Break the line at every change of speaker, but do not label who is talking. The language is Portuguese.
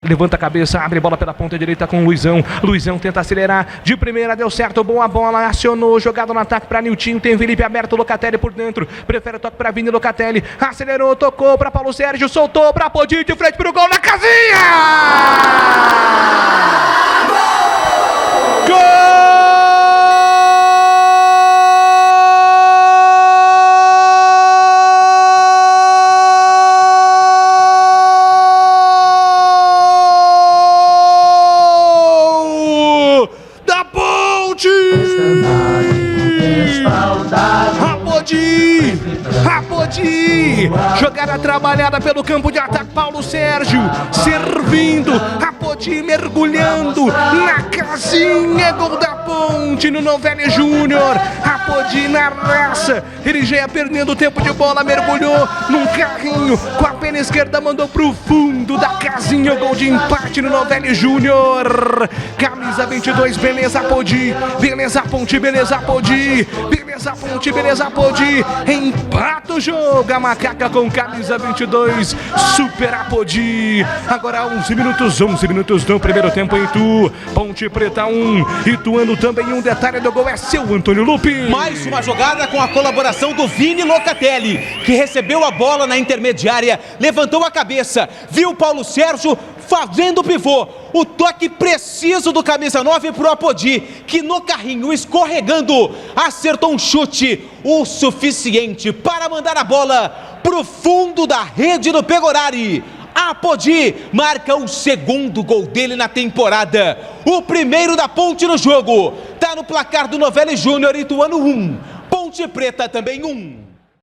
levanta a cabeça, abre bola pela ponta direita com o Luizão. Luizão tenta acelerar, de primeira deu certo, boa bola, acionou, jogado no ataque para Niltinho, tem Felipe aberto, Locatelli por dentro, prefere o toque para Vini, Locatelli, acelerou, tocou para Paulo Sérgio, soltou para Apodi, de frente pro gol na casinha! Gol! Apodi, jogada trabalhada pelo campo de ataque, Paulo Sérgio servindo, Apodi mergulhando na casinha, gol da Ponte no Novelli Júnior. Apodi na raça, ele já ia perdendo tempo de bola, mergulhou num carrinho com a perna esquerda, mandou pro fundo da casinha, gol de empate no Novelli Júnior. Camisa 22, beleza Apodi, beleza Ponte, beleza Apodi, beleza Ponte, beleza Apodi, empata o jogo, a Macaca com camisa 22, Super Apodi. Agora 11 minutos no primeiro tempo em Itu, Ponte Preta 1, Ituano também. Um detalhe do gol é seu, Antônio Lupe.
Mais uma jogada com a colaboração do Vini Locatelli, que recebeu a bola na intermediária, levantou a cabeça, viu Paulo Sérgio fazendo o pivô, o toque preciso do camisa 9 pro Apodi, que no carrinho, escorregando, acertou um chute o suficiente para mandar a bola pro fundo da rede do Pegorari. Apodi marca o segundo gol dele na temporada, o primeiro da Ponte no jogo. Tá no placar do Novelli Júnior, Ituano 1, Ponte Preta também 1.